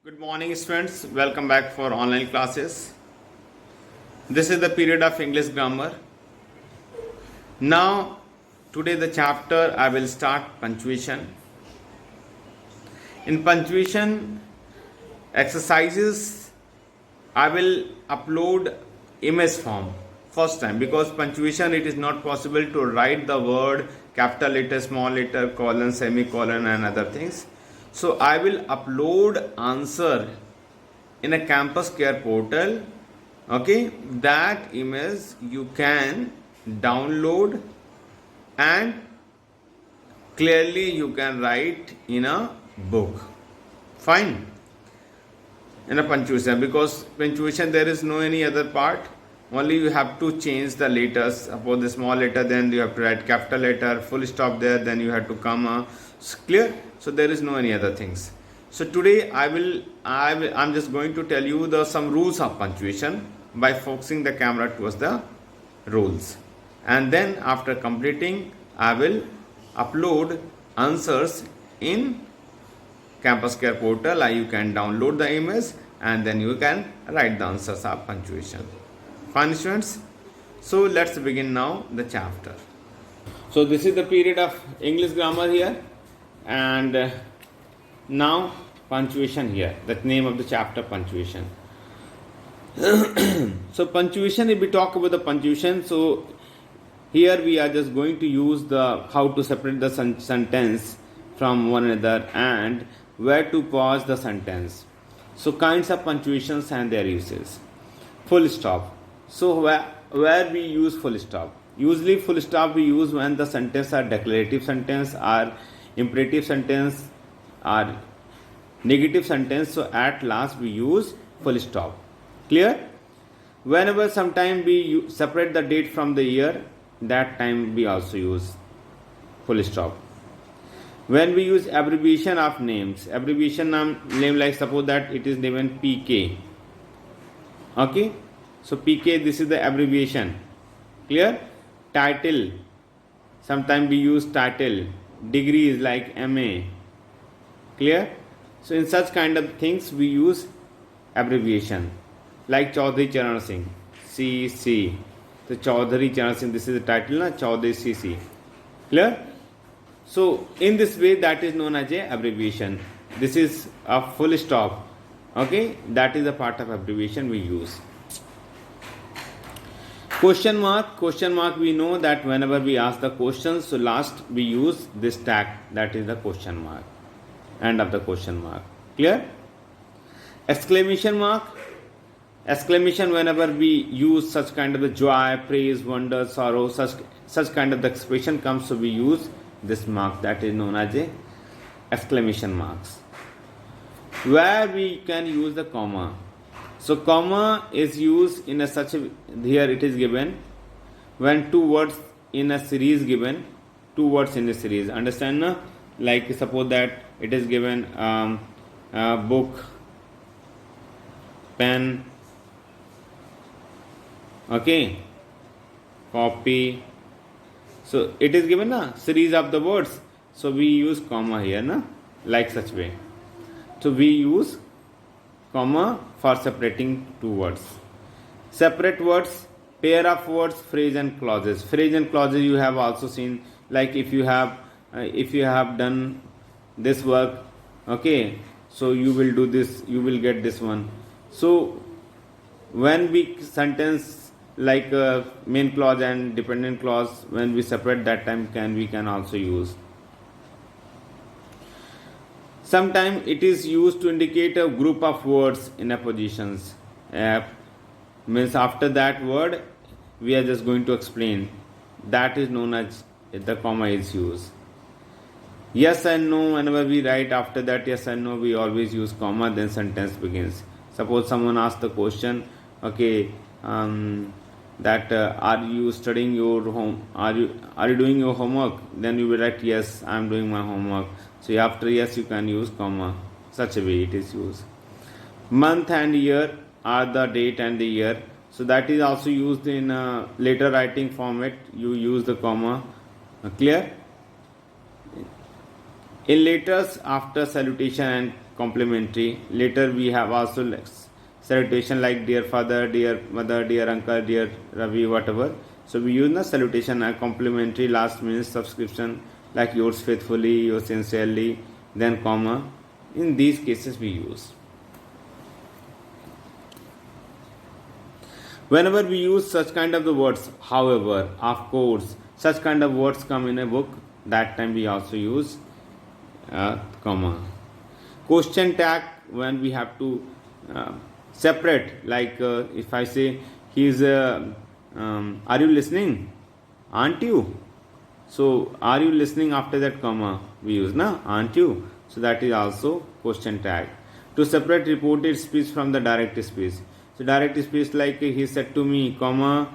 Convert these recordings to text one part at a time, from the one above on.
Good morning, students. Welcome back for online classes. This is the period of English grammar. Now, today the chapter I will start punctuation. In punctuation exercises, I will upload image form first time because punctuation it is not possible to write the word capital letter, small letter, colon, semicolon, and other things. So I will upload answer in a campus care portal. Okay, that image you can download and clearly you can write in a book. Fine. In a punctuation, because punctuation there is no any other part, only you have to change the letters. Suppose the small letter, then you have to write capital letter, full stop there, then you have to comma. Clear? So there is no any other things. So today I'm just going to tell you the some rules of punctuation by focusing the camera towards the rules, and then after completing I will upload answers in campus care portal. You can download the image and then you can write the answers of punctuation. Fine, students. So let's begin now the chapter. So this is the period of English grammar here, and now punctuation here. The name of the chapter, punctuation. So punctuation, if we talk about the punctuation, so here we are just going to use the how to separate the sentence from one another and where to pause the sentence. So kinds of punctuations and their uses. Full stop. So where we use full stop? Usually full stop we use when the sentence are declarative sentence or imperative sentence or negative sentence. So at last we use full stop. Clear? Whenever sometime we separate the date from the year, that time we also use full stop. When we use abbreviation of names, abbreviation name like suppose that it is named PK. Okay, so PK, this is the abbreviation. Clear? Title, sometimes we use title. Degree is like MA. Clear? So in such kind of things we use abbreviation. Like Chaudhary Charan Singh, CC. So Chaudhary Charan Singh, this is the title, na? Chaudhary CC. Clear? So in this way that is known as a abbreviation. This is a full stop. Okay, that is a part of abbreviation we use. Question mark we know that whenever we ask the questions, so last we use this tag, that is the question mark, end of the question mark. Clear? Exclamation mark, exclamation whenever we use such kind of a joy, praise, wonder, sorrow, such kind of the expression comes, so we use this mark, that is known as a exclamation marks. Where we can use the comma. So comma is used in a such a, here it is given when two words in a series given, two words in a series. Understand? No? Like suppose that it is given book, pen, okay, copy. So it is given a series of the words. So we use comma here, na? Like such way. So we use comma for separating two words. Separate words, pair of words, phrase and clauses. Phrase and clauses you have also seen. Like if you have done this work, okay, so you will do this, you will get this one. So when we sentence like main clause and dependent clause, when we separate that time we can also use. Sometimes it is used to indicate a group of words in a positions. Means after that word we are just going to explain. That is known as the comma is used. Yes and no, whenever we write after that yes and no, we always use comma, then sentence begins. Suppose someone asks the question, okay, that are you studying your home, are you doing your homework, then you will write yes, I am doing my homework. So after yes you can use comma. Such a way it is used. Month and year are the date and the year, so that is also used in later writing format. You use the comma. Clear? In letters after salutation and complimentary. Later we have also like salutation like dear father, dear mother, dear uncle, dear Ravi, whatever. So we use the salutation and complimentary. Last means subscription like yours faithfully, yours sincerely, then comma. In these cases we use. Whenever we use such kind of the words, however, of course, such kind of words come in a book, that time we also use comma. Question tag, when we have to separate, like if I say he's are you listening, aren't you? So are you listening, after that comma we use na, aren't you? So that is also question tag. To separate reported speech from the direct speech. So direct speech like he said to me, comma,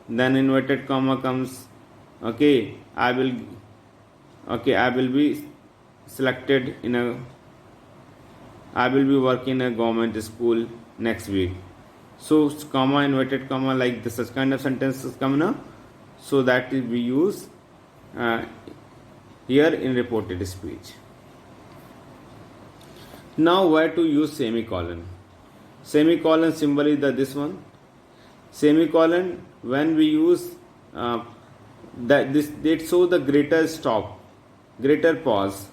then inverted comma comes, okay, I will be selected in a, I will be working in a government school next week. So comma, inverted comma, like this, such kind of sentences come now. So that is we use here in reported speech. Now where to use semicolon? Semicolon symbol is this one. Semicolon, when we use that this, they show the greater stop, greater pause.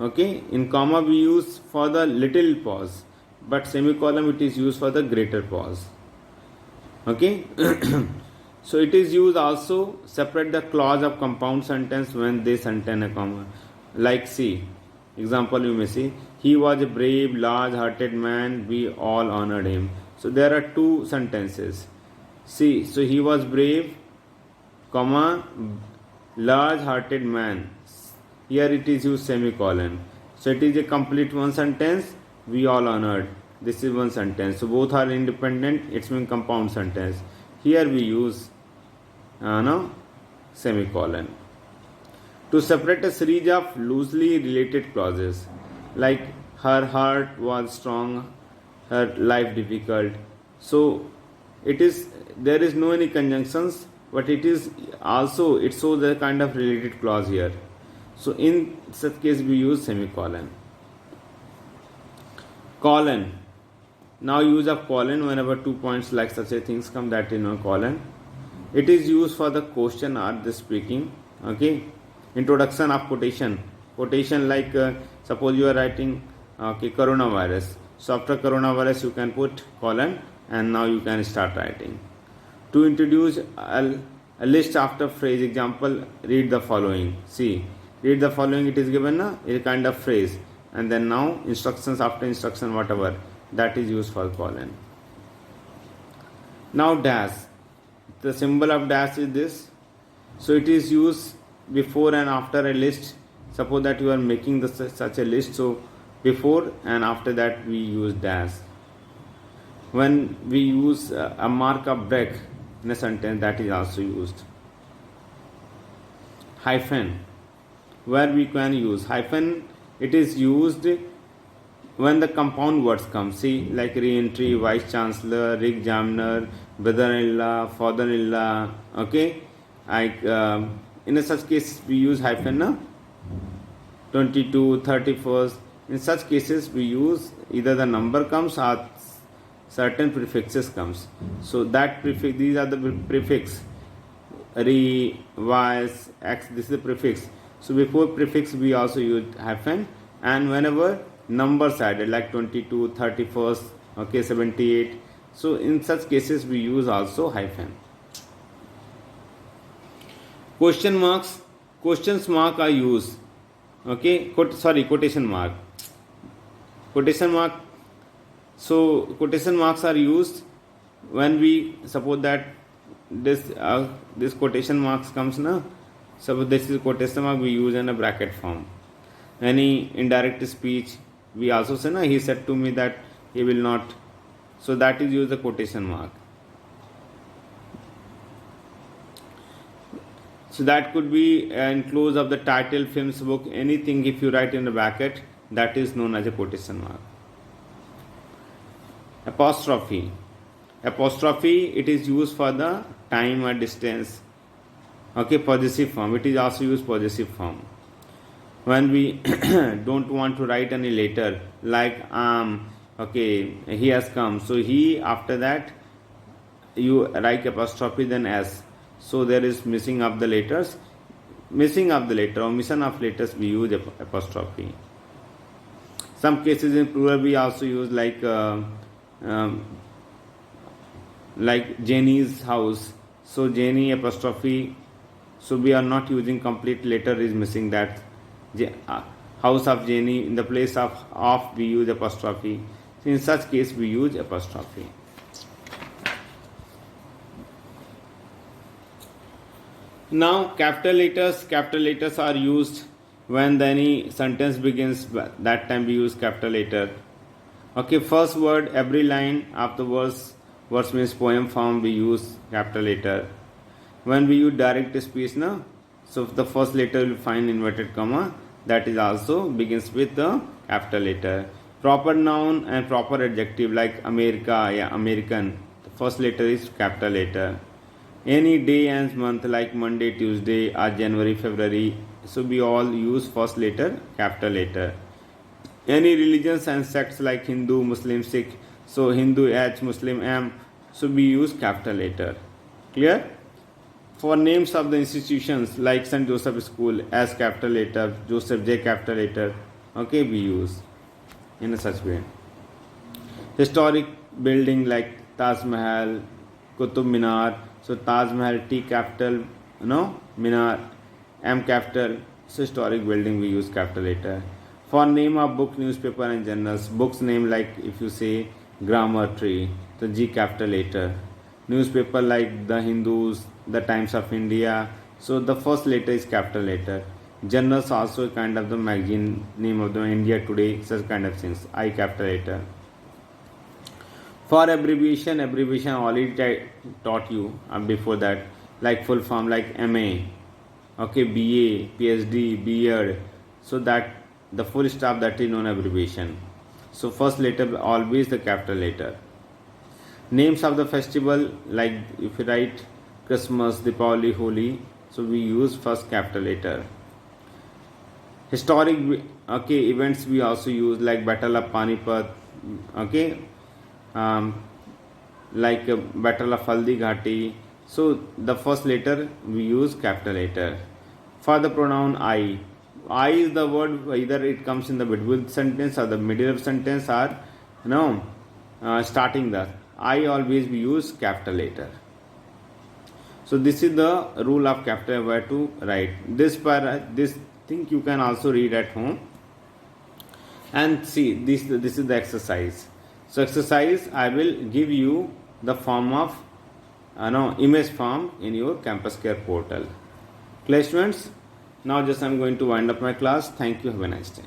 Okay, in comma we use for the little pause, but semicolon it is used for the greater pause. Okay. So it is used also separate the clause of compound sentence when they contain a comma. Like see, example you may see, he was a brave, large-hearted man, we all honored him. So there are two sentences. See, so he was brave, comma, large-hearted man. Here it is used semicolon. So it is a complete one sentence, we all honored. This is one sentence. So both are independent, it's mean compound sentence. Here we use semicolon. To separate a series of loosely related clauses, like her heart was strong, her life difficult. So it is, there is no any conjunctions, but it is also, it shows a kind of related clause here. So in such case we use semicolon. Colon. Now use of colon whenever 2 points like such a things come, that is no colon. It is used for the question or the speaking. Okay. Introduction of quotation. Quotation like suppose you are writing coronavirus. So after coronavirus you can put colon and now you can start writing. To introduce a list after phrase, example, read the following. See, read the following, it is given a kind of phrase, and then now instructions after instruction, whatever, that is used for colon. Now dash. The symbol of dash is this. So it is used before and after a list. Suppose that you are making such a list, so before and after that we use dash. When we use a mark of break in a sentence, that is also used. Hyphen. Where we can use hyphen, it is used when the compound words come. See, like re-entry, vice chancellor, Rick Jamner, brother-in-law, father-in-law. Okay, like in such case we use hyphen. 22, 31st. In such cases we use either the number comes or certain prefixes comes. So that prefix, these are the prefix. Re, vice, x. This is the prefix. So before prefix we also use hyphen, and whenever numbers added like 22, 31st, okay, 78. So in such cases we use also hyphen. Question marks. Questions mark are used. Okay, quotation mark. Quotation mark. So quotation marks are used when we suppose that this quotation marks comes na. Suppose this is quotation mark, we use in a bracket form. Any indirect speech we also say na, he said to me that he will not. So that is use the quotation mark. So that could be enclose of the title, films, book, anything if you write in the bracket, that is known as a quotation mark. Apostrophe. Apostrophe, it is used for the time or distance. Okay, possessive form. It is also used possessive form. when we don't want to write any letter, like okay, he has come, so he, after that you write apostrophe then s, so there is missing of the letters, missing of the letter or omission of letters, we use apostrophe. Some cases in plural we also use, like Jenny's house, so Jenny apostrophe, so we are not using complete letter, is missing that. House of Jenny, in the place of we use apostrophe. So in such case we use apostrophe. Now capital letters are used when any sentence begins, that time we use capital letter. Okay, first word, every line of the verse means poem form, we use capital letter. When we use direct speech, na, so the first letter will find inverted comma, that is also begins with the capital letter. Proper noun and proper adjective like America, yeah, American, the first letter is capital letter. Any day and month like Monday, Tuesday, or January, February, so we all use first letter capital letter. Any religions and sects like Hindu, Muslim, Sikh, so Hindu H, Muslim M, so we use capital letter. Clear? For names of the institutions like St. Joseph School, as capital letter, Joseph J capital letter, okay, we use in a such way. Historic building like Taj Mahal, Qutub Minar, so Taj Mahal T capital, Minar M capital, so historic building we use capital letter. For name of book, newspaper and journals, books name like if you say Grammar Tree, so G capital letter. Newspaper like The Hindus, The Times of India, so the first letter is capital letter. Journals also kind of the magazine name of the India Today, such kind of things, I capital letter. For abbreviation already taught you before that, like full form like MA, okay, BA, PhD, B.Ed, so that the full stop, that is known abbreviation. So first letter always the capital letter. Names of the festival, like if you write Christmas, Deepavali, Holi, so we use first capital letter. Historic, okay, events we also use, like Battle of Panipat, okay, like Battle of Haldi Ghati, so the first letter we use capital letter. For the pronoun I is the word, either it comes in the middle sentence or the middle of sentence, or starting the I, always we use capital letter. So this is the rule of capital where to write. This thing you can also read at home and see. This is the exercise. So exercise, I will give you the form of image form in your Campus Care portal. Clear, students? Now just I am going to wind up my class. Thank you. Have a nice day.